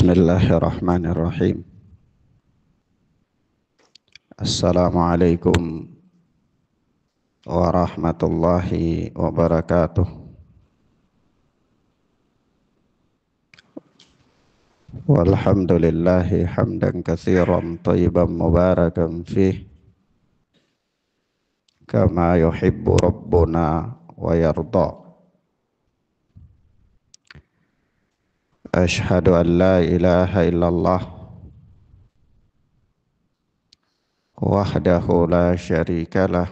Bismillahirrahmanirrahim. Assalamualaikum warahmatullahi wabarakatuh. Walhamdulillahi hamdan katsiran thayyiban mubarakan fih kama yuhibbu rabbuna wa yarda. Ashhadu an la ilaha illallah wahdahu la syarikalah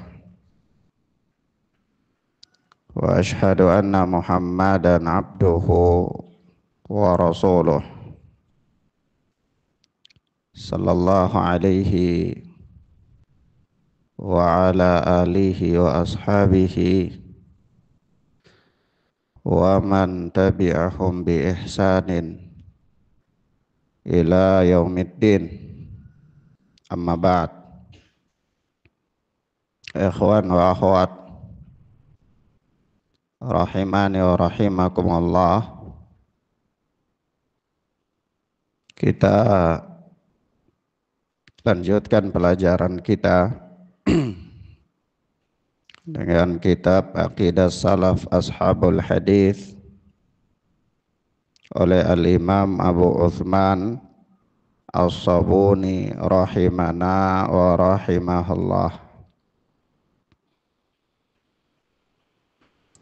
wa ashhadu anna Muhammadan abduhu wa rasuluh sallallahu alaihi wa ala alihi wa ashabihi wa man tabi'ahum bi ihsanin ila yaumiddin. Amma ba'd. Ikhwan wa akhwat rahimani wa rahimakumullah, kita lanjutkan pelajaran kita dengan kitab Aqidah Salaf Ashabul Hadis oleh Al-Imam Abu Uthman As-Sabuni rahimana wa rahimahullah.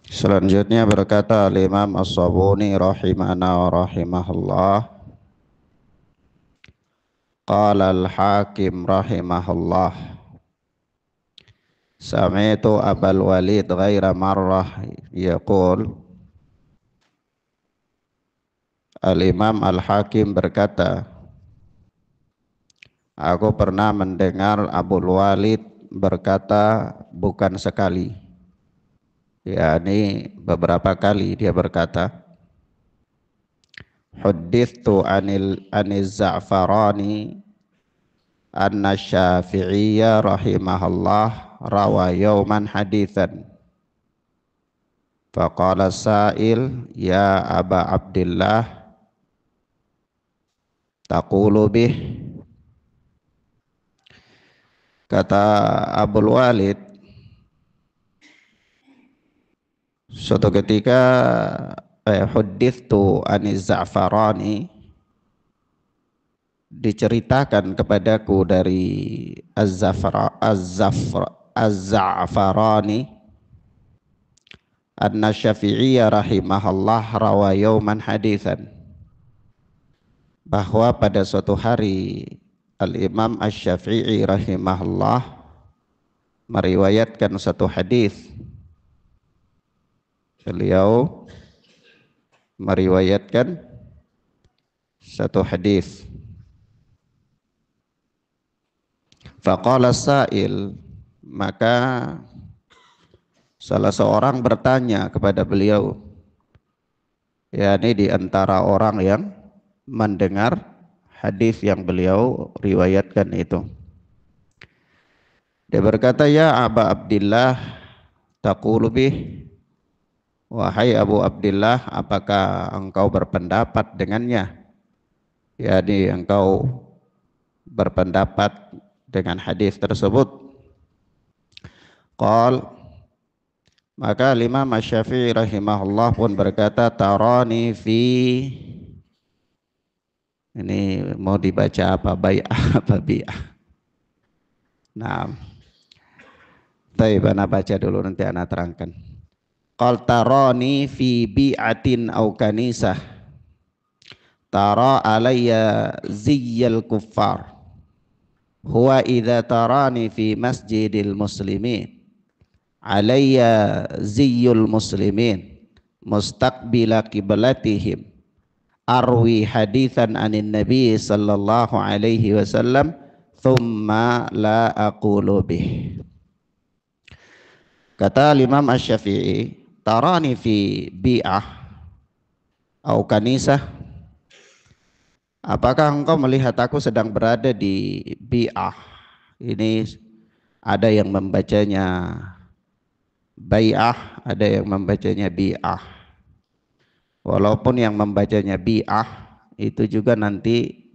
Selanjutnya berkata Al-Imam As-Sabuni rahimana wa rahimahullah, qala Al-Hakim rahimahullah, sami'tu Abul Walid ghaira marrah yaqul. Al-Imam Al-Hakim berkata, aku pernah mendengar Abul Walid berkata bukan sekali, yakni beberapa kali dia berkata, huddithu aniz Za'farani anna Syafi'iyya rahimahullah rawa yawman hadithan faqala sa'il ya Aba Abdillah taqulu bih. Kata Abul Walid, suatu ketika huddithu aniz Za'farani, diceritakan kepadaku dari Az-Za'farani anna Syafi'iyya rahimahullah rawa yawman hadithan, bahwa pada suatu hari Al-Imam Asy-Syafi'i rahimahullah meriwayatkan satu hadis. Beliau meriwayatkan satu hadis. Faqala sa'il, maka salah seorang bertanya kepada beliau, yakni di antara orang yang mendengar hadis yang beliau riwayatkan itu. Dia berkata, ya Aba Abdillah taqulu bih, wahai Abu Abdillah, apakah engkau berpendapat dengannya? Yakni engkau berpendapat dengan hadis tersebut. Qal, maka Imam Asy-Syafi'i rahimahullah pun berkata, tarani fi, ini mau dibaca apa, bai'ah apa bi'ah? Nah, baik, ana baca dulu nanti ana terangkan. Qal tarani fi bi'atin aw kanisah tara alayya ziyyal kuffar huwa idza tarani fi masjidil muslimin alayya ziyyul muslimin mustaqbila qiblatihim arwi hadithan anin nabi sallallahu alaihi wasallam thumma la aqulu bih. Kata Imam Asy-Syafi'i, tarani fi bi'ah au kanisah, apakah engkau melihat aku sedang berada di bi'ah? Ini ada yang membacanya bai'ah, ada yang membacanya bi'ah. Walaupun yang membacanya bi'ah itu juga nanti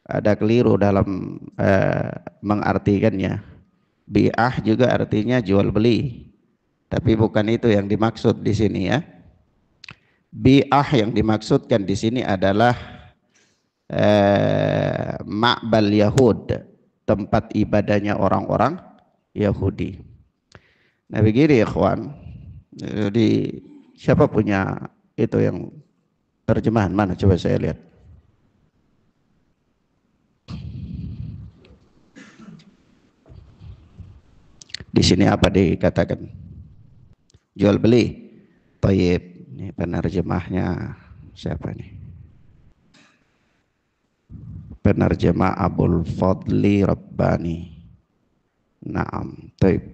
ada keliru dalam mengartikannya. Bi'ah juga artinya jual beli, tapi bukan itu yang dimaksud di sini ya. Bi'ah yang dimaksudkan di sini adalah ma'bal Yahud, tempat ibadahnya orang-orang Yahudi. Nah begini ikhwan, jadi siapa punya itu yang terjemahan mana, coba saya lihat. Di sini apa dikatakan? Jual beli. Thayyib. Ini penerjemahnya siapa nih? Penerjemah Abul Fadli Rabbani. Naam, thayyib.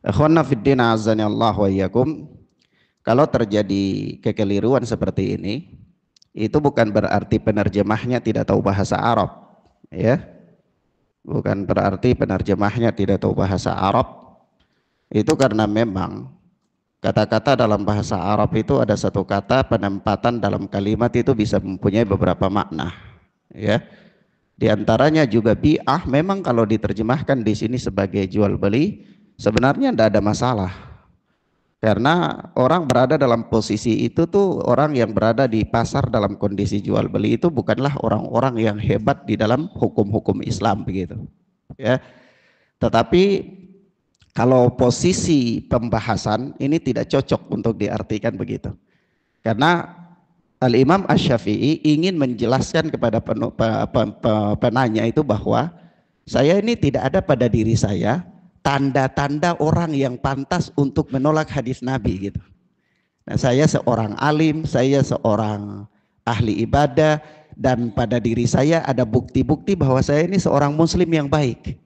Ikhwanna fiddin azani Allah wa iyyakum. Kalau terjadi kekeliruan seperti ini, itu bukan berarti penerjemahnya tidak tahu bahasa Arab, ya. Bukan berarti penerjemahnya tidak tahu bahasa Arab. Itu karena memang kata-kata dalam bahasa Arab itu ada satu kata penempatan dalam kalimat itu bisa mempunyai beberapa makna, ya. Di antaranya juga bi'ah, memang kalau diterjemahkan di sini sebagai jual beli sebenarnya tidak ada masalah, karena orang berada dalam posisi itu tuh orang yang berada di pasar dalam kondisi jual beli itu bukanlah orang-orang yang hebat di dalam hukum-hukum Islam begitu, ya. Tetapi kalau posisi pembahasan ini tidak cocok untuk diartikan begitu, karena Al-Imam Asy-Syafi'i ingin menjelaskan kepada penanya itu bahwa saya ini tidak ada pada diri saya tanda-tanda orang yang pantas untuk menolak hadis Nabi gitu. Nah, saya seorang alim, saya seorang ahli ibadah, dan pada diri saya ada bukti-bukti bahwa saya ini seorang muslim yang baik.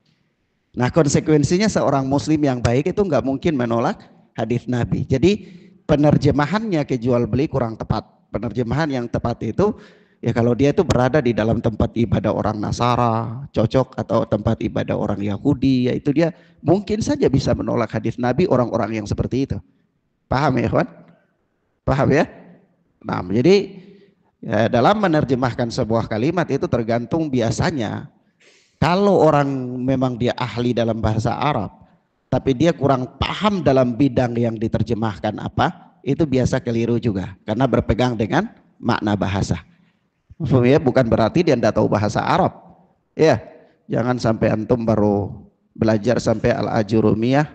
Nah, konsekuensinya seorang muslim yang baik itu nggak mungkin menolak hadis Nabi. Jadi penerjemahannya ke jual beli kurang tepat. Penerjemahan yang tepat itu ya kalau dia itu berada di dalam tempat ibadah orang Nasara, cocok, atau tempat ibadah orang Yahudi, yaitu dia mungkin saja bisa menolak hadis Nabi orang-orang yang seperti itu. Paham ya kawan? Paham ya? Nah, jadi ya, dalam menerjemahkan sebuah kalimat itu tergantung biasanya. Kalau orang memang dia ahli dalam bahasa Arab, tapi dia kurang paham dalam bidang yang diterjemahkan apa, itu biasa keliru juga, karena berpegang dengan makna bahasa. Ya, bukan berarti dia tidak tahu bahasa Arab. Ya, jangan sampai antum baru belajar sampai Al-Ajurumiyah,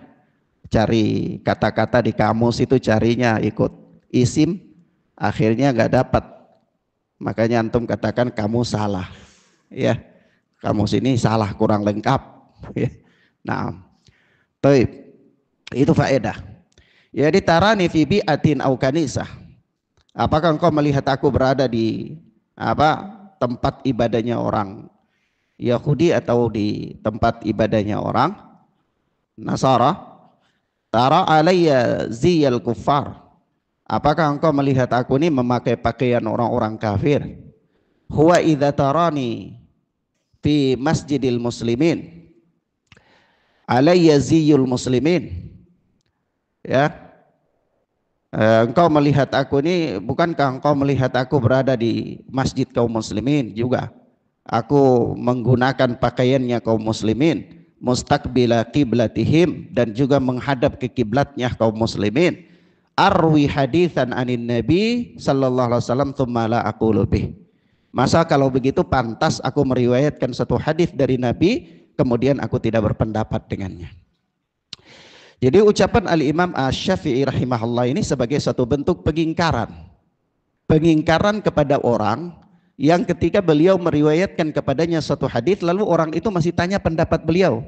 cari kata-kata di kamus itu carinya ikut isim, akhirnya nggak dapat. Makanya antum katakan kamu salah. Ya, kamus ini salah, kurang lengkap. Ya. Nah, itu faedah. Ya, ditarani fi bi'atin au kanisah. Apakah engkau melihat aku berada di tempat ibadahnya orang Yahudi atau di tempat ibadahnya orang Nasara? Tara alayya ziyal kuffar. Apakah engkau melihat aku ini memakai pakaian orang-orang kafir? Huwa idza tarani fi masjidil muslimin alayya ziyul muslimin. Ya, engkau melihat aku ini, bukankah engkau melihat aku berada di masjid kaum muslimin juga? Aku menggunakan pakaiannya kaum muslimin, mustaqbila qiblatihim, dan juga menghadap ke kiblatnya kaum muslimin. Arwi haditsan anin nabi sallallahu alaihi wasallam tsumma la aqulu bih. Masa kalau begitu pantas aku meriwayatkan satu hadis dari Nabi kemudian aku tidak berpendapat dengannya. Jadi ucapan Al-Imam Asy-Syafi'i rahimahullah ini sebagai satu bentuk pengingkaran. Pengingkaran kepada orang yang ketika beliau meriwayatkan kepadanya suatu hadis lalu orang itu masih tanya pendapat beliau.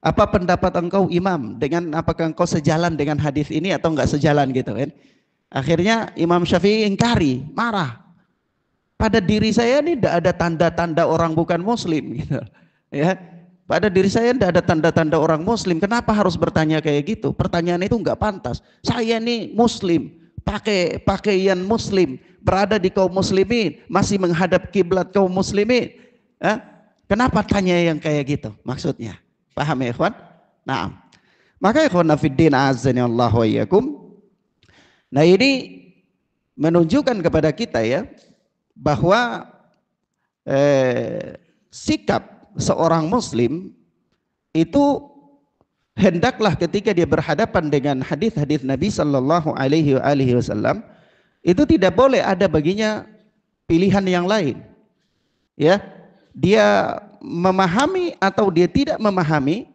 Apa pendapat engkau imam, dengan apakah engkau sejalan dengan hadis ini atau enggak sejalan gitu kan. Akhirnya Imam Syafi'i ingkari, marah. Pada diri saya ini tidak ada tanda-tanda orang bukan muslim gitu. Ya. Pada diri saya tidak ada tanda-tanda orang muslim. Kenapa harus bertanya kayak gitu? Pertanyaan itu enggak pantas. Saya ini muslim, pakai pakaian muslim, berada di kaum muslimin, masih menghadap kiblat kaum muslimin. Kenapa tanya yang kayak gitu? Maksudnya, paham ya ikhwan? Nah, maka ikhwan fiddin azani Allah wa iyyakum. Nah, ini menunjukkan kepada kita ya bahwa sikap seorang muslim itu hendaklah ketika dia berhadapan dengan hadis-hadis Nabi Sallallahu Alaihi Wasallam itu tidak boleh ada baginya pilihan yang lain. Ya, dia memahami atau dia tidak memahami,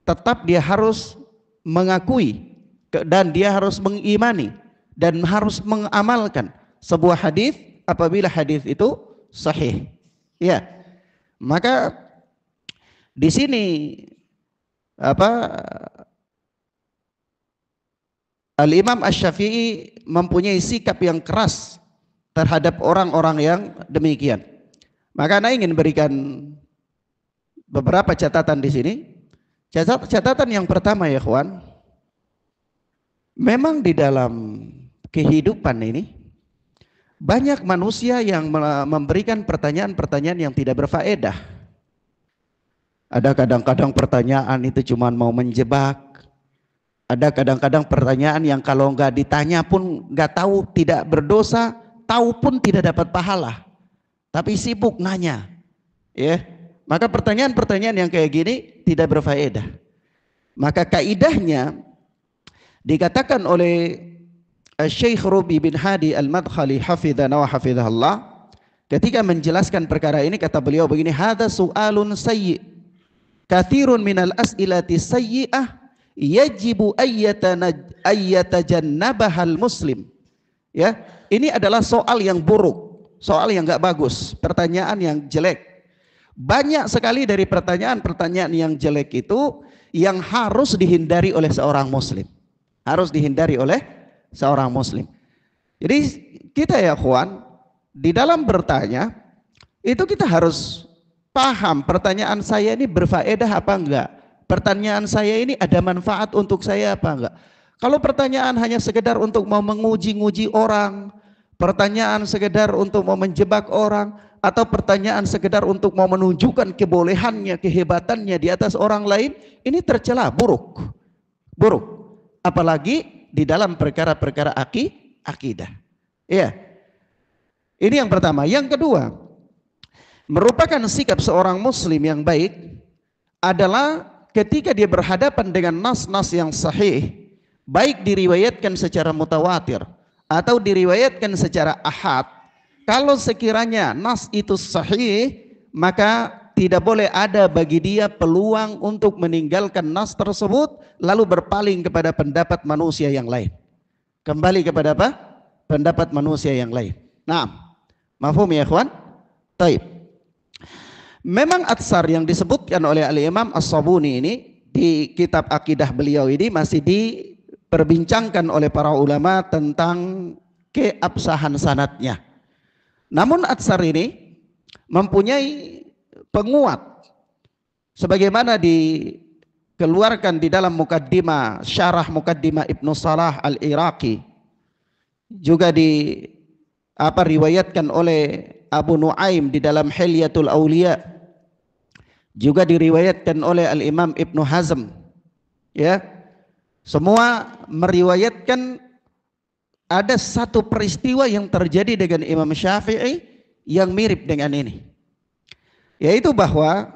tetap dia harus mengakui dan dia harus mengimani dan harus mengamalkan sebuah hadis apabila hadis itu sahih. Ya, maka di sini Al-Imam Asy-Syafi'i mempunyai sikap yang keras terhadap orang-orang yang demikian. Maka Anda ingin berikan beberapa catatan di sini. Catatan yang pertama ya kawan, memang di dalam kehidupan ini banyak manusia yang memberikan pertanyaan-pertanyaan yang tidak berfaedah. Ada kadang-kadang pertanyaan itu cuma mau menjebak. Ada kadang-kadang pertanyaan yang kalau nggak ditanya pun nggak tahu, tidak berdosa, tahu pun tidak dapat pahala, tapi sibuk nanya. Ya, maka pertanyaan-pertanyaan yang kayak gini tidak berfaedah. Maka kaidahnya dikatakan oleh Syekh Rubi bin Hadi Al-Madkhali hafidhana wa hafidhallah, ketika menjelaskan perkara ini kata beliau begini, hadza su'alun sayyi' katsirun minal as'ilati sayyi'ah yajibu ayyatajannabahal muslim. Ya, ini adalah soal yang buruk, soal yang enggak bagus, pertanyaan yang jelek. Banyak sekali dari pertanyaan-pertanyaan yang jelek itu yang harus dihindari oleh seorang muslim. Harus dihindari oleh seorang muslim. Jadi kita ya kawan, di dalam bertanya itu kita harus paham pertanyaan saya ini berfaedah apa enggak, pertanyaan saya ini ada manfaat untuk saya apa enggak. Kalau pertanyaan hanya sekedar untuk mau menguji-nguji orang, pertanyaan sekedar untuk mau menjebak orang, atau pertanyaan sekedar untuk mau menunjukkan kebolehannya, kehebatannya di atas orang lain, ini tercela, buruk. Apalagi di dalam perkara-perkara akidah. Iya. Ini yang pertama. Yang kedua, merupakan sikap seorang muslim yang baik adalah ketika dia berhadapan dengan nas-nas yang sahih, baik diriwayatkan secara mutawatir atau diriwayatkan secara ahad, kalau sekiranya nas itu sahih, maka tidak boleh ada bagi dia peluang untuk meninggalkan nas tersebut lalu berpaling kepada pendapat manusia yang lain. Kembali kepada apa? Pendapat manusia yang lain. Nah, mafhum ya ikhwan? Taib. Memang atsar yang disebutkan oleh Al-Imam As-Sabuni ini di kitab akidah beliau ini masih diperbincangkan oleh para ulama tentang keabsahan sanadnya. Namun atsar ini mempunyai penguat sebagaimana dikeluarkan di dalam mukaddimah syarah mukaddimah Ibnu Salah Al-Iraqi, juga riwayatkan oleh Abu Nuaim di dalam Hilyatul Auliya, juga diriwayatkan oleh Al-Imam Ibnu Hazm. Ya, semua meriwayatkan ada satu peristiwa yang terjadi dengan Imam Syafi'i yang mirip dengan ini, yaitu bahwa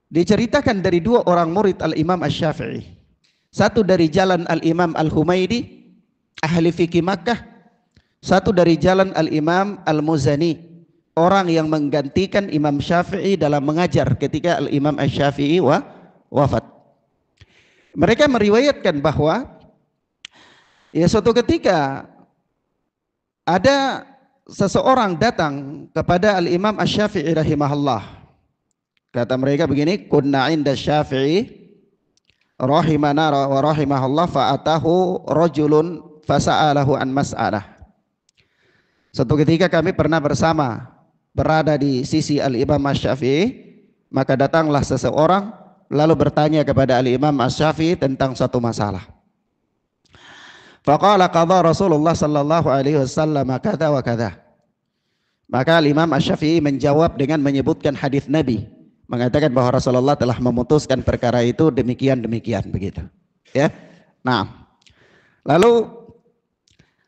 diceritakan dari dua orang murid Al-Imam Asy-Syafi'i. Satu dari jalan Al-Imam Al-Humaidi, ahli fikih Makkah. Satu dari jalan Al-Imam Al-Muzani, orang yang menggantikan Imam Syafi'i dalam mengajar ketika Al-Imam Asy-Syafi'i wafat. Mereka meriwayatkan bahwa ya suatu ketika ada seseorang datang kepada Al-Imam Asy-Syafi'i rahimahullah. Kata mereka begini, kunna 'inda Syafi'i rahimana wa rahimahullah fa'atahu rajulun fasa'alahu an mas'alah. Suatu ketika kami pernah bersama berada di sisi Al-Imam Asy-Syafi'i, maka datanglah seseorang lalu bertanya kepada Al-Imam Asy-Syafi'i tentang satu masalah. Faqala qadha Rasulullah sallallahu alaihi wasallam kata wa kata. Maka Imam Asy-Syafi'i menjawab dengan menyebutkan hadis Nabi, mengatakan bahwa Rasulullah telah memutuskan perkara itu demikian begitu. Ya. Nah, lalu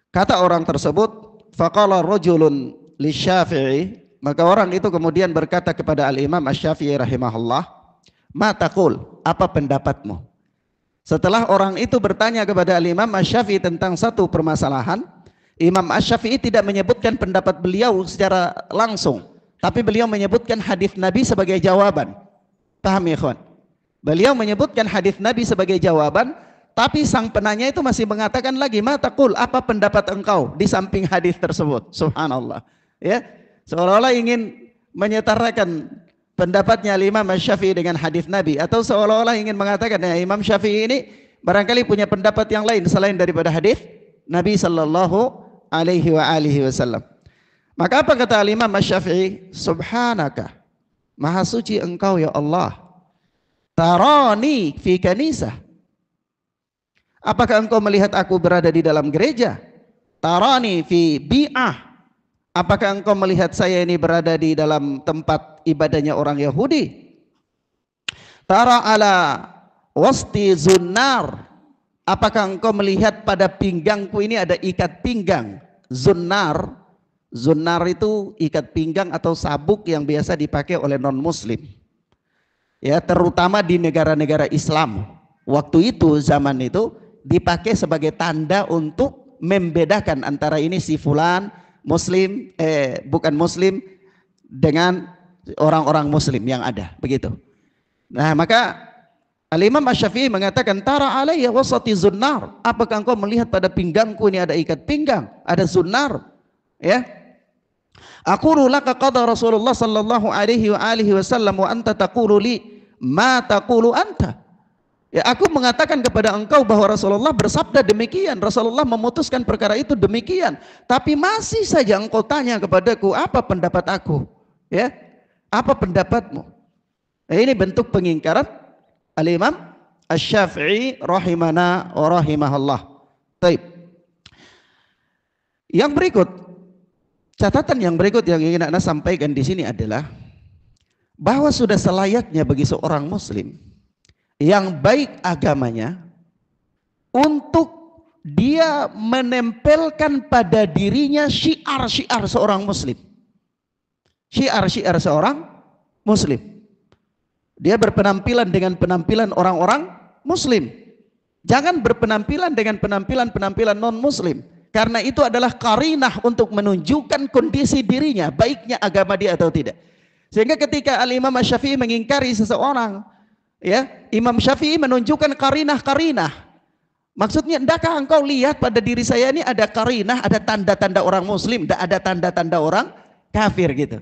kata orang tersebut, Faqala rajulun li Syafi'i, maka orang itu kemudian berkata kepada Al-Imam Asy-Syafi'i rahimahullah, "Ma taqul? Apa pendapatmu?" Setelah orang itu bertanya kepada Al-Imam Asy-Syafi'i tentang satu permasalahan, Imam Asy-Syafi'i tidak menyebutkan pendapat beliau secara langsung, tapi beliau menyebutkan hadis Nabi sebagai jawaban. Paham ya, ikhwan? Beliau menyebutkan hadis Nabi sebagai jawaban, tapi sang penanya itu masih mengatakan lagi, "Ma taqul? Apa pendapat engkau di samping hadis tersebut?" Subhanallah. Ya, seolah-olah ingin menyetarakan pendapatnya Imam Syafi'i dengan hadis Nabi, atau seolah-olah ingin mengatakan ya, Imam Syafi'i ini barangkali punya pendapat yang lain selain daripada hadis Nabi sallallahu alaihi wasallam. Maka apa kata Imam Syafi'i? "Subhanaka, maha suci engkau ya Allah. Tarani fi kanisah. Apakah engkau melihat aku berada di dalam gereja? Tarani fi bi'ah. Apakah engkau melihat saya ini berada di dalam tempat ibadahnya orang Yahudi? Tara ala wasti zunnar. Apakah engkau melihat pada pinggangku ini ada ikat pinggang? Zunnar. Zunnar itu ikat pinggang atau sabuk yang biasa dipakai oleh non-muslim. Ya, terutama di negara-negara Islam. Waktu itu, zaman itu dipakai sebagai tanda untuk membedakan antara ini si fulan muslim, bukan muslim dengan orang-orang muslim yang ada, begitu. Nah, maka Al-Imam Asy-Syafi'i mengatakan, "Tara alayya wasati zunnar." Apakah engkau melihat pada pinggangku ini ada ikat pinggang, ada zunnar? Ya. "Aqulu laka qada Rasulullah sallallahu alaihi wasallam wa anta taqulu li ma taqulu anta." Ya, aku mengatakan kepada engkau bahwa Rasulullah bersabda demikian, Rasulullah memutuskan perkara itu demikian, tapi masih saja engkau tanya kepadaku apa pendapat aku, ya, apa pendapatmu? Nah, ini bentuk pengingkaran Al-Imam Asy-Syafi'i rahimana wa rahimahullah. Baik. Yang berikut, catatan yang berikut yang ingin Anda sampaikan di sini adalah bahwa sudah selayaknya bagi seorang muslim yang baik agamanya untuk dia menempelkan pada dirinya syiar-syiar seorang muslim. Syiar-syiar seorang muslim. Dia berpenampilan dengan penampilan orang-orang muslim. Jangan berpenampilan dengan penampilan-penampilan non-muslim. Karena itu adalah qarinah untuk menunjukkan kondisi dirinya, baiknya agama dia atau tidak. Sehingga ketika Al-Imam Asy-Syafi'i mengingkari seseorang, ya, Imam Syafi'i menunjukkan qarinah-qarinah. Maksudnya, endakkah engkau lihat pada diri saya ini ada qarinah, ada tanda-tanda orang muslim, ada tanda-tanda orang kafir gitu.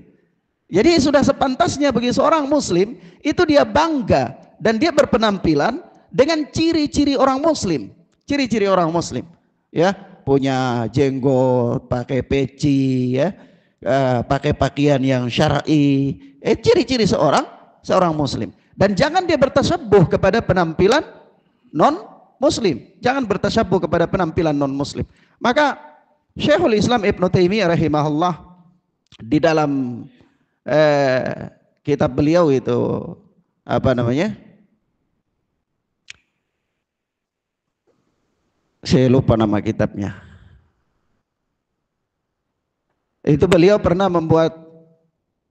Jadi sudah sepantasnya bagi seorang muslim itu dia bangga dan dia berpenampilan dengan ciri-ciri orang muslim. Ciri-ciri orang muslim, ya, punya jenggot, pakai peci, ya, pakai pakaian yang syar'i. Ciri-ciri seorang muslim. Dan jangan dia bertasyabuh kepada penampilan non-muslim. Jangan bertasyabuh kepada penampilan non-muslim. Maka Syekhul Islam Ibnu Taimiyah rahimahullah di dalam kitab beliau itu apa namanya? Saya lupa nama kitabnya. Itu beliau pernah membuat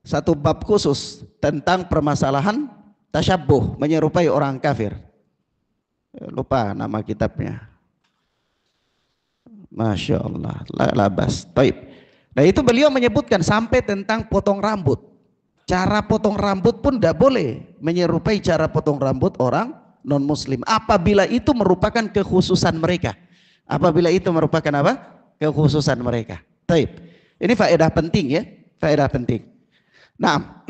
satu bab khusus tentang permasalahan tasyabbuh, menyerupai orang kafir. Lupa nama kitabnya. Masya Allah, labas. Taib. Nah, itu beliau menyebutkan sampai tentang potong rambut. Cara potong rambut pun tidak boleh menyerupai cara potong rambut orang non-muslim. Apabila itu merupakan kekhususan mereka. Apabila itu merupakan apa? Kekhususan mereka. Taib. Ini faedah penting ya. Faedah penting. Nah,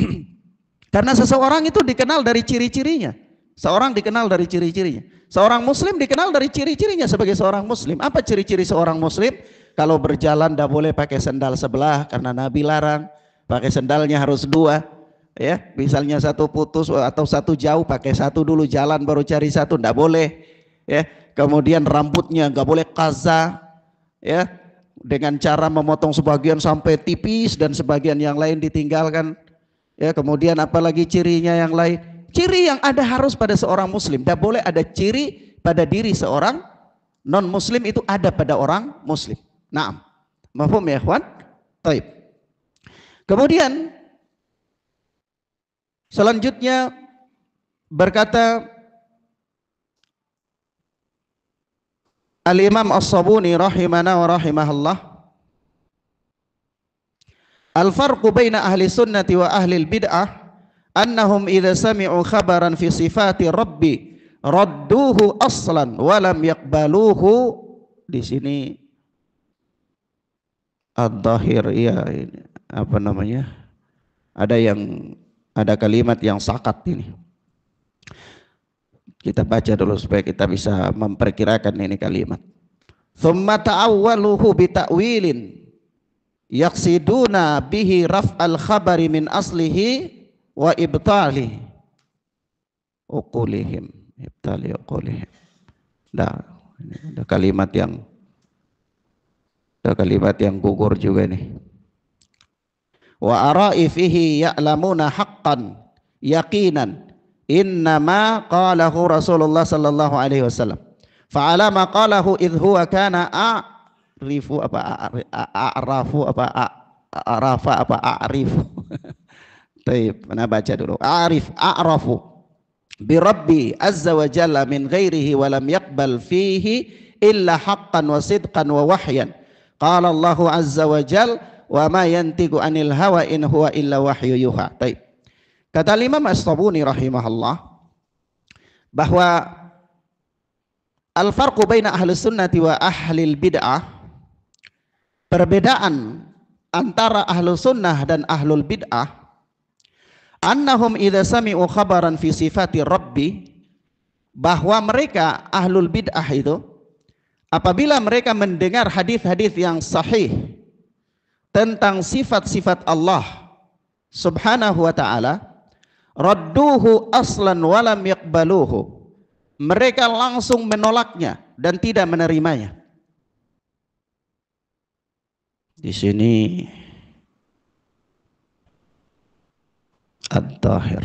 karena seseorang itu dikenal dari ciri-cirinya. Seorang dikenal dari ciri-cirinya. Seorang muslim dikenal dari ciri-cirinya sebagai seorang muslim. Apa ciri-ciri seorang muslim? Kalau berjalan tidak boleh pakai sendal sebelah karena Nabi larang. Pakai sendalnya harus dua. Ya, misalnya satu putus atau satu jauh, pakai satu dulu, jalan baru cari satu, tidak boleh. Ya, kemudian rambutnya nggak boleh qaza. Ya, dengan cara memotong sebagian sampai tipis dan sebagian yang lain ditinggalkan. Ya, kemudian apalagi cirinya yang lain? Ciri yang ada harus pada seorang muslim. Tidak boleh ada ciri pada diri seorang non muslim itu ada pada orang muslim. Nah, Mafhum ya ikhwan? Taib. Kemudian selanjutnya berkata Al-Imam As-Sabuni rahimana wa rahimahullah, al-farqu baina ahli sunnati wa ahli bid'ah annahum idza sami'u khabaran fi sifati rabbi radduhu aslan wa lam yaqbaluhu. Di sini ad-dhahir ya, ini apa namanya? Ada kalimat yang sakat ini. Kita baca dulu supaya kita bisa memperkirakan ini kalimat. Thumma ta'awwaluhu bita'wilin yaqsiduna bihi raf'al khabari min aslihi wa ibtali uqulihim. Ibtali uqulihim. Ada kalimat yang gugur juga nih. Wa ara'i fihi ya'lamuna haqqan yaqinan innama qalahu Rasulullah sallallahu alaihi wasallam fa'ala ma qalahu idh huwa kana a'rifu apa a'rafu apa a'rafa apa a'rifu. Baik, mana baca dulu. A'rafu bi rabbi azza wa jalla min ghairihi wa lam yaqbal fihi illa haqqan wa sidqan wa wahyan. Qala Allah azza wa jalla wa ma yantiqu anil hawa in huwa illa wahyu yuha. Baik. Kata Imam As-Sabuni rahimahullah bahwa al-farqu baina ahli sunnati wa ahli bid'ah, perbedaan antara ahlu sunnah dan ahlul bid'ah, annahum idza sami'u khabaran fi sifati rabbi, bahwa mereka ahlul bid'ah itu apabila mereka mendengar hadis-hadis yang sahih tentang sifat-sifat Allah subhanahu wa ta'ala, radduhu aslan walam yaqbaluhu, mereka langsung menolaknya dan tidak menerimanya. Di sini ad-dhahir,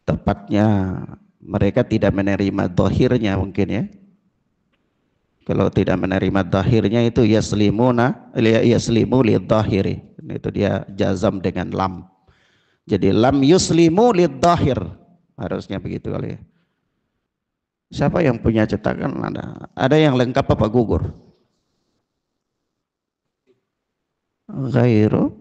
tepatnya mereka tidak menerima dhahirnya mungkin ya. Kalau tidak menerima dhahirnya itu yaslimu lidh-dhahiri, itu dia jazam dengan lam. Jadi lam yuslimu lidh-dhahir, harusnya begitu kali ya. Siapa yang punya cetakan? Ada yang lengkap apa gugur? Ghairu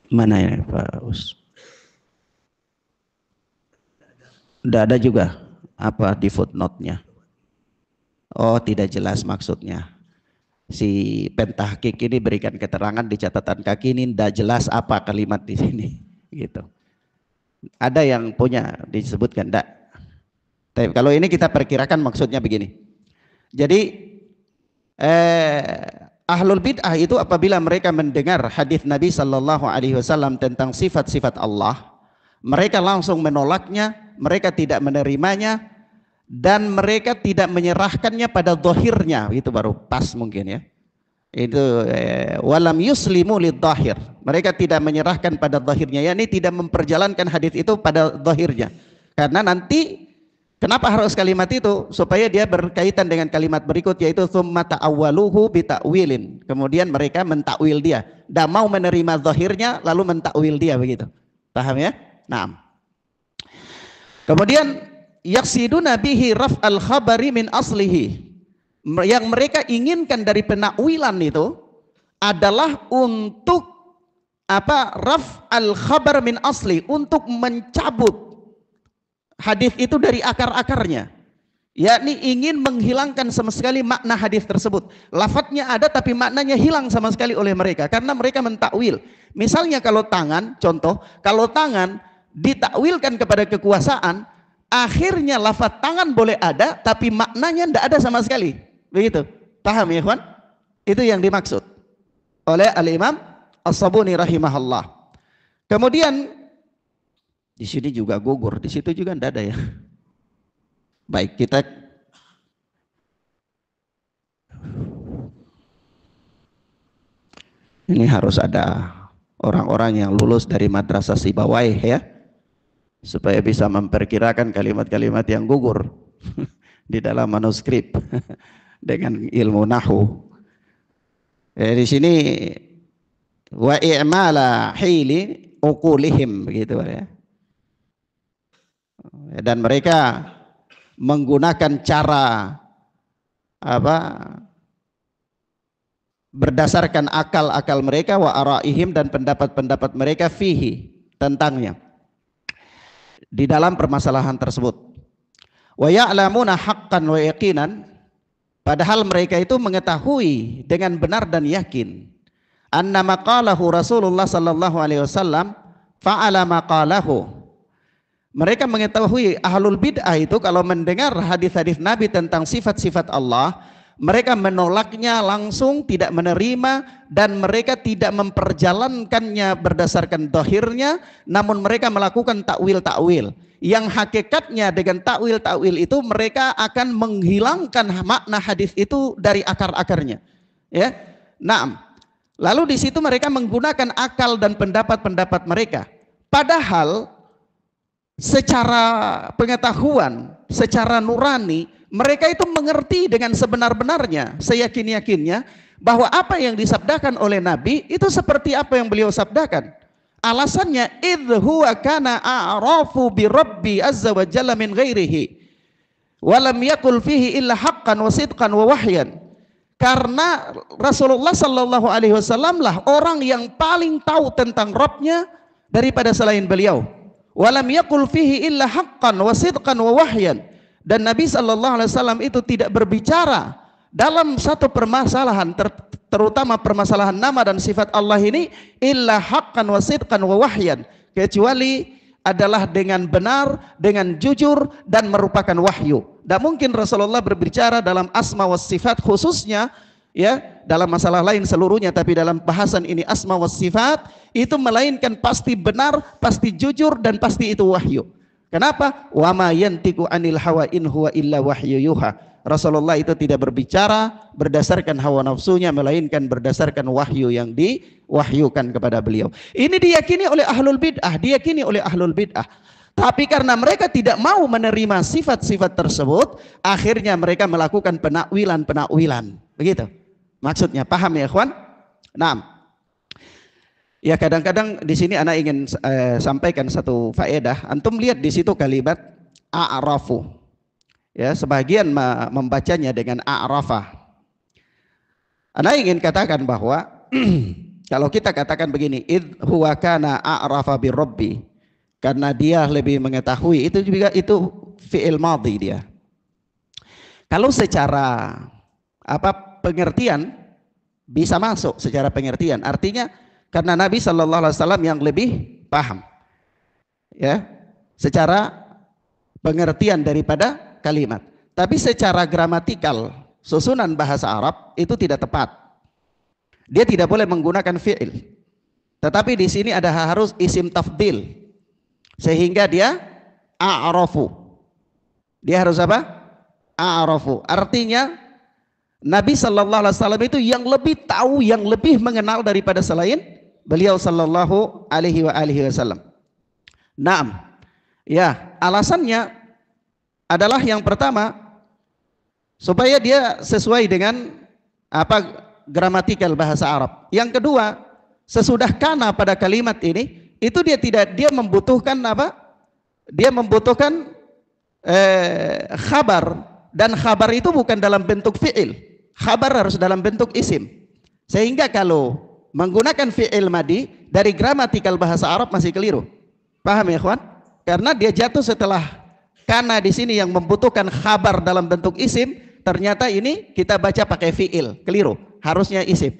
mana ya Pak Us? Tidak ada juga apa di footnote-nya? Oh, tidak jelas maksudnya. Si pentahqiq ini berikan keterangan di catatan kaki ini tidak jelas apa kalimat di sini, gitu. Ada yang punya disebutkan enggak? Tapi kalau ini kita perkirakan maksudnya begini. Jadi ahlul bid'ah itu apabila mereka mendengar hadis Nabi sallallahu alaihi wasallam tentang sifat-sifat Allah, mereka langsung menolaknya, mereka tidak menerimanya, dan mereka tidak menyerahkannya pada zahirnya. Itu baru pas mungkin ya. Itu walam yuslimu lidh-dhahir, mereka tidak menyerahkan pada zahirnya, yakni tidak memperjalankan hadis itu pada zahirnya. Karena nanti kenapa harus kalimat itu? Supaya dia berkaitan dengan kalimat berikut, yaitu tsumma ta'awwaluhu bita'wilin. Kemudian mereka mentakwil dia, tidak mau menerima zahirnya lalu mentakwil dia, begitu. Paham ya? Naam. Kemudian yaqsiduna bihi raf'al khabari min aslihi, yang mereka inginkan dari penakwilan itu adalah untuk apa? Raf'al khabar min asli, untuk mencabut hadis itu dari akar-akarnya, yakni ingin menghilangkan sama sekali makna hadis tersebut. Lafadznya ada tapi maknanya hilang sama sekali oleh mereka karena mereka mentakwil. Misalnya kalau tangan, contoh, kalau tangan ditakwilkan kepada kekuasaan, akhirnya lafaz tangan boleh ada tapi maknanya tidak ada sama sekali, begitu. Paham ya ikhwan? Itu yang dimaksud oleh Al-Imam As-Sabuni rahimahullah. Kemudian di sini juga gugur, di situ juga tidak ada ya. Baik, kita ini harus ada orang-orang yang lulus dari madrasah Sibawaih ya. supaya bisa memperkirakan kalimat-kalimat yang gugur di dalam manuskrip dengan ilmu nahwu. Di sini wa i'mala hili uqulihim, begitu ya. Dan mereka menggunakan cara berdasarkan akal-akal mereka, wa araihim, dan pendapat-pendapat mereka fihi, tentangnya, di dalam permasalahan tersebut. Wa ya'lamuna haqqan wa yaqinan, padahal mereka itu mengetahui dengan benar dan yakin, anna maqalahu Rasulullah sallallahu alaihi wasallam fa'ala maqalahu. Mereka mengetahui ahlul bid'ah itu kalau mendengar hadis-hadis Nabi tentang sifat-sifat Allah, mereka menolaknya langsung, tidak menerima, dan mereka tidak memperjalankannya berdasarkan dohirnya, namun mereka melakukan takwil-takwil yang hakikatnya dengan takwil-takwil itu mereka akan menghilangkan makna hadis itu dari akar-akarnya, ya. Nah, lalu di situ mereka menggunakan akal dan pendapat-pendapat mereka, padahal secara pengetahuan, secara nurani, mereka itu mengerti dengan sebenar-benarnya, seyakin-yakinnya bahwa apa yang disabdakan oleh Nabi itu seperti apa yang beliau sabdakan. Alasannya, idh huwa kana a'rafu bi rabbi azza wa jalla min ghairihi wa lam yakul fihi illa haqqan wa sidqan wa wahyan. Karena Rasulullah sallallahu alaihi wasallam lah orang yang paling tahu tentang Rabbnya daripada selain beliau. Walam yakul fihi illa haqqan wa sidqan wa wahyan, dan Nabi sallallahu alaihi wasallam itu tidak berbicara dalam satu permasalahan, terutama permasalahan nama dan sifat Allah ini, illa haqqan wa sidqan wa wahyan, kecuali adalah dengan benar, dengan jujur, dan merupakan wahyu. Tidak mungkin Rasulullah berbicara dalam asma wa sifat khususnya, ya, dalam masalah lain seluruhnya, tapi dalam bahasan ini asma wa sifat itu melainkan pasti benar, pasti jujur, dan pasti itu wahyu. Kenapa? Wa ma yantiqu anil hawa in huwa illa wahyu yuha. Rasulullah itu tidak berbicara berdasarkan hawa nafsunya, melainkan berdasarkan wahyu yang diwahyukan kepada beliau. Ini diyakini oleh ahlul bid'ah, diyakini oleh ahlul bid'ah. Tapi karena mereka tidak mau menerima sifat-sifat tersebut, akhirnya mereka melakukan penakwilan-penakwilan. Begitu maksudnya, paham ya ikhwan? Nah, ya kadang-kadang di sini anak ingin sampaikan satu faedah. Antum lihat di situ kalimat a'rafu. Ya, sebagian membacanya dengan a'rafa. Anak ingin katakan bahwa kalau kita katakan begini, id huwa kana a'rafa bi rabbi, karena dia lebih mengetahui, itu juga itu fi'il madhi dia. Kalau secara pengertian bisa masuk secara pengertian, artinya karena Nabi Shallallahu Alaihi Wasallam yang lebih paham, ya, secara pengertian daripada kalimat. Tapi secara gramatikal, susunan bahasa Arab itu tidak tepat. Dia tidak boleh menggunakan fi'il. Tetapi di sini ada harus isim tafdil, sehingga dia a'rafu. Dia harus apa? A'rafu. Artinya Nabi Shallallahu Alaihi Wasallam itu yang lebih tahu, yang lebih mengenal daripada selain beliau Shallallahu Alaihi Wasallam. Naam, ya, alasannya adalah yang pertama supaya dia sesuai dengan gramatikal bahasa Arab. Yang kedua, sesudah kana pada kalimat ini, itu dia membutuhkan Dia membutuhkan khabar, dan khabar itu bukan dalam bentuk fi'il. Khabar harus dalam bentuk isim. Sehingga kalau menggunakan fi'il madi dari gramatikal bahasa Arab masih keliru. Paham ya, ikhwan? Karena dia jatuh setelah kana di sini yang membutuhkan khabar dalam bentuk isim, ternyata ini kita baca pakai fi'il, keliru. Harusnya isim.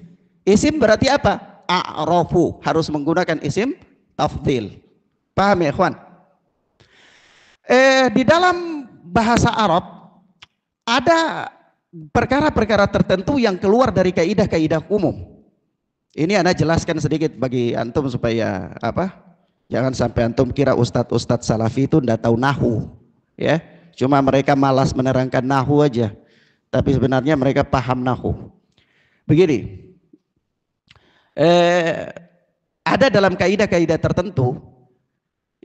Isim berarti apa? A'rafu, harus menggunakan isim tafdil. Paham ya, ikhwan? Di dalam bahasa Arab ada perkara-perkara tertentu yang keluar dari kaidah-kaidah umum. Ini Anda jelaskan sedikit bagi antum supaya jangan sampai antum kira ustadz-ustadz salafi itu tidak tahu nahwu, ya. Cuma mereka malas menerangkan nahwu aja, tapi sebenarnya mereka paham nahwu. Begini, ada dalam kaidah-kaidah tertentu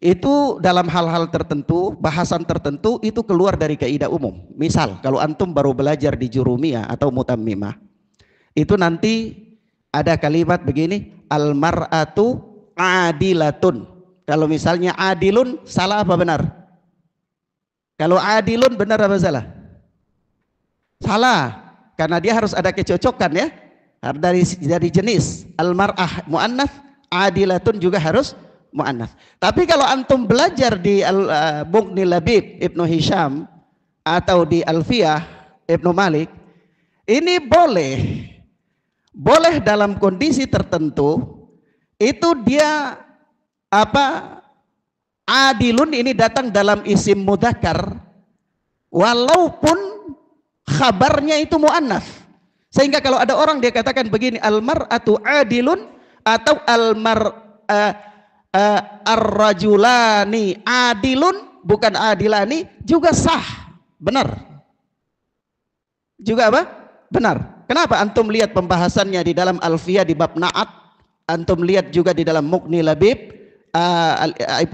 itu dalam hal-hal tertentu, bahasan tertentu itu keluar dari kaidah umum. Misal kalau antum baru belajar di jurumiyah atau mutammimah, itu nanti ada kalimat begini, al mar'atu adilatun. Kalau misalnya adilun, salah apa benar? Kalau adilun benar apa salah? Salah, karena dia harus ada kecocokan ya, dari jenis al mar'ah muannats, adilatun juga harus muannats. Tapi kalau antum belajar di Mughni Labib Ibnu Hisham atau di Alfiyah Ibnu Malik, ini boleh dalam kondisi tertentu itu dia adilun ini datang dalam isim mudzakkar walaupun khabarnya itu muannats. Sehingga kalau ada orang dia katakan begini, al mar'atu adilun atau ar-rajulani adilun, bukan adilani, juga sah, benar. Juga apa? Benar. Kenapa? Antum lihat pembahasannya di dalam Alfiyah di bab na'at, antum lihat juga di dalam Mughni Labib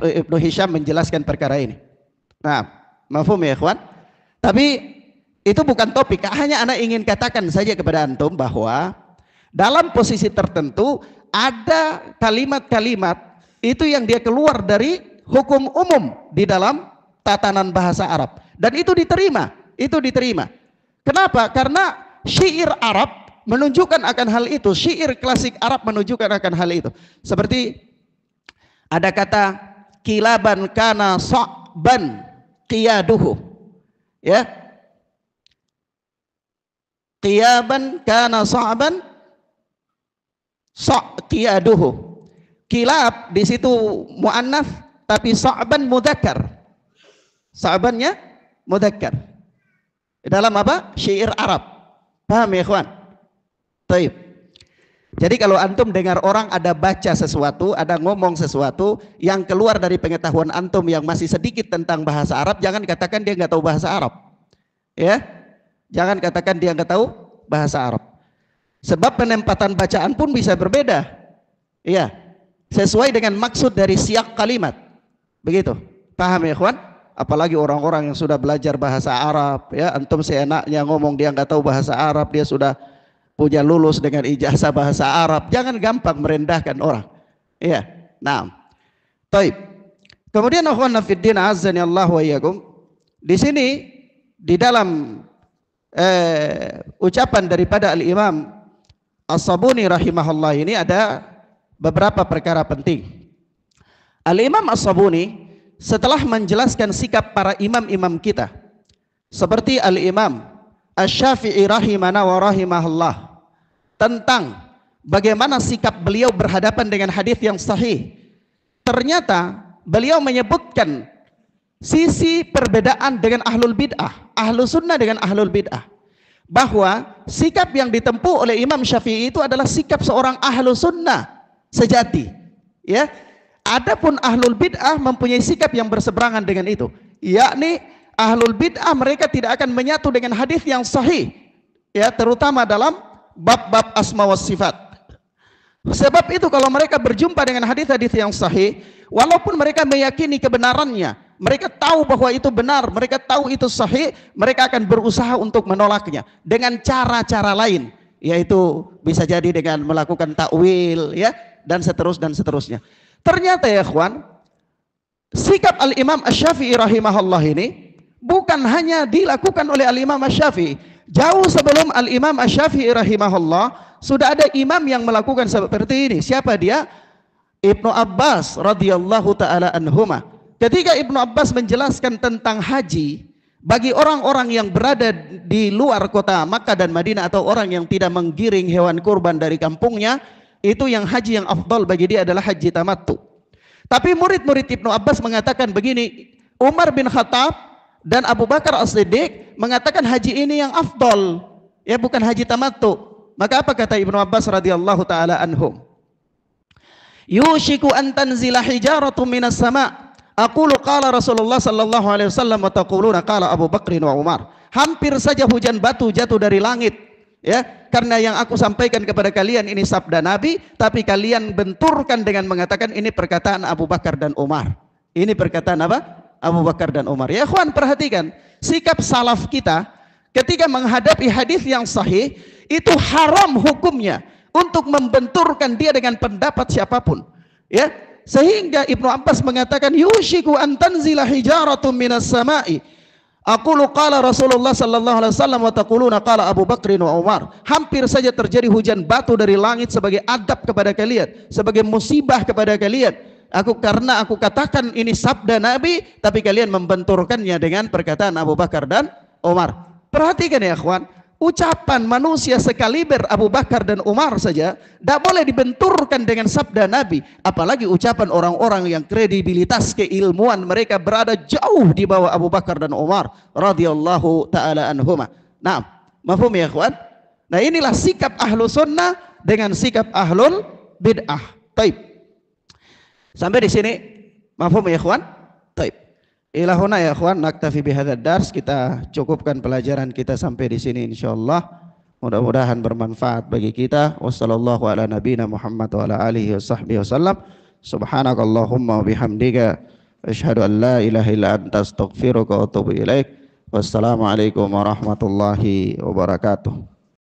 Ibnu Hisham menjelaskan perkara ini. Nah, mafhum ya ikhwan? Tapi itu bukan topik, hanya ana ingin katakan saja kepada antum bahwa dalam posisi tertentu ada kalimat-kalimat itu yang dia keluar dari hukum umum di dalam tatanan bahasa Arab, dan itu diterima. Kenapa? Karena syair Arab menunjukkan akan hal itu, syair klasik Arab menunjukkan akan hal itu. Seperti ada kata kilaban kana sa'ban qiyaduhu, ya, qiyaban kana sa'ban qiyaduhu. Kilab di situ muannats tapi sa'ban mudzakkar. Sa'bannya mudzakkar. Dalam apa? Syair Arab. Paham ya, ikhwan? Baik. Jadi kalau antum dengar orang ada baca sesuatu, ada ngomong sesuatu yang keluar dari pengetahuan antum yang masih sedikit tentang bahasa Arab, jangan katakan dia nggak tahu bahasa Arab. Ya? Jangan katakan dia nggak tahu bahasa Arab. Sebab penempatan bacaan pun bisa berbeda. Iya. Sesuai dengan maksud dari siak kalimat, begitu. Paham ya ikhwan? Apalagi orang-orang yang sudah belajar bahasa Arab, ya, antum seenaknya ngomong dia nggak tahu bahasa Arab, dia sudah punya lulus dengan ijazah bahasa Arab, jangan gampang merendahkan orang. Iya. Nah, taib. Kemudian akhwana fiddin azzani Allah wa iyyakum, di sini di dalam ucapan daripada Al-Imam As-Sabuni rahimahullah ini ada beberapa perkara penting. Al-Imam As-Sabuni setelah menjelaskan sikap para imam-imam kita seperti Al-Imam Asy-Syafi'i rahimana wa rahimahullah tentang bagaimana sikap beliau berhadapan dengan hadis yang sahih, ternyata beliau menyebutkan sisi perbedaan dengan ahlul bid'ah, ahlu sunnah dengan ahlul bid'ah, bahwa sikap yang ditempuh oleh Imam Syafi'i itu adalah sikap seorang ahlu sunnah sejati, ya. Adapun ahlul bid'ah mempunyai sikap yang berseberangan dengan itu, yakni ahlul bid'ah mereka tidak akan menyatu dengan hadis yang sahih, ya, terutama dalam bab-bab asma was sifat. Sebab itu kalau mereka berjumpa dengan hadis-hadis yang sahih, walaupun mereka meyakini kebenarannya, mereka tahu bahwa itu benar, mereka tahu itu sahih, mereka akan berusaha untuk menolaknya dengan cara-cara lain, yaitu bisa jadi dengan melakukan takwil, ya, dan seterusnya. Ternyata ya ikhwan, sikap Al-Imam Asy-Syafi'i rahimahullah ini bukan hanya dilakukan oleh Al-Imam Asy-Syafi'i. Jauh sebelum Al-Imam Asy-Syafi'i rahimahullah sudah ada imam yang melakukan seperti ini. Siapa dia? Ibnu Abbas radhiyallahu taala anhuma. Ketika Ibnu Abbas menjelaskan tentang haji bagi orang-orang yang berada di luar kota Makkah dan Madinah atau orang yang tidak menggiring hewan kurban dari kampungnya, itu yang haji yang afdal bagi dia adalah haji tamattu. Tapi murid-murid Ibnu Abbas mengatakan begini, Umar bin Khattab dan Abu Bakar As-Siddiq mengatakan haji ini yang afdal, ya, bukan haji tamattu. Maka apa kata Ibnu Abbas radhiyallahu taala anhum? Yushiku an tanzila hijaratun minas sama'. Aqulu qala Rasulullah sallallahu alaihi wasallam wa taquluna qala Abu Bakr wa Umar. Hampir saja hujan batu jatuh dari langit, ya, karena yang aku sampaikan kepada kalian ini sabda Nabi, tapi kalian benturkan dengan mengatakan ini perkataan Abu Bakar dan Umar. Ini perkataan apa? Abu Bakar dan Umar. Ya ikhwan, perhatikan sikap salaf kita ketika menghadapi hadis yang sahih, itu haram hukumnya untuk membenturkan dia dengan pendapat siapapun. Ya, sehingga Ibnu Abbas mengatakan yushiku an tanzila hijaratun minas sama'i. Aqulu qala Rasulullah sallallahu alaihi wasallam wa taquluna qala Abu Bakr wa Umar. Hampir saja terjadi hujan batu dari langit sebagai adab kepada kalian, sebagai musibah kepada kalian. Karena aku katakan ini sabda Nabi, tapi kalian membenturkannya dengan perkataan Abu Bakar dan Umar. Perhatikan ya ikhwan, ucapan manusia sekaliber Abu Bakar dan Umar saja tidak boleh dibenturkan dengan sabda Nabi, apalagi ucapan orang-orang yang kredibilitas keilmuan mereka berada jauh di bawah Abu Bakar dan Umar radhiyallahu taala anhuma. Nah, mafhum ya ikhwan? Nah, inilah sikap ahlu sunnah dengan sikap ahlul bid'ah. Taib. Sampai di sini mafhum ya ikhwan? Taib. Ila huna ya ikhwan naktafi bihadzal dars, kita cukupkan pelajaran kita sampai di sini insyaallah. Mudah-mudahan bermanfaat bagi kita. Wassallallahu ala nabiyina Muhammad wa ala alihi washabbihi wasallam. Subhanakallahumma wa bihamdika asyhadu an la ilaha illa anta astaghfiruka wa atubu ilaik. Wassalamualaikum warahmatullahi wabarakatuh.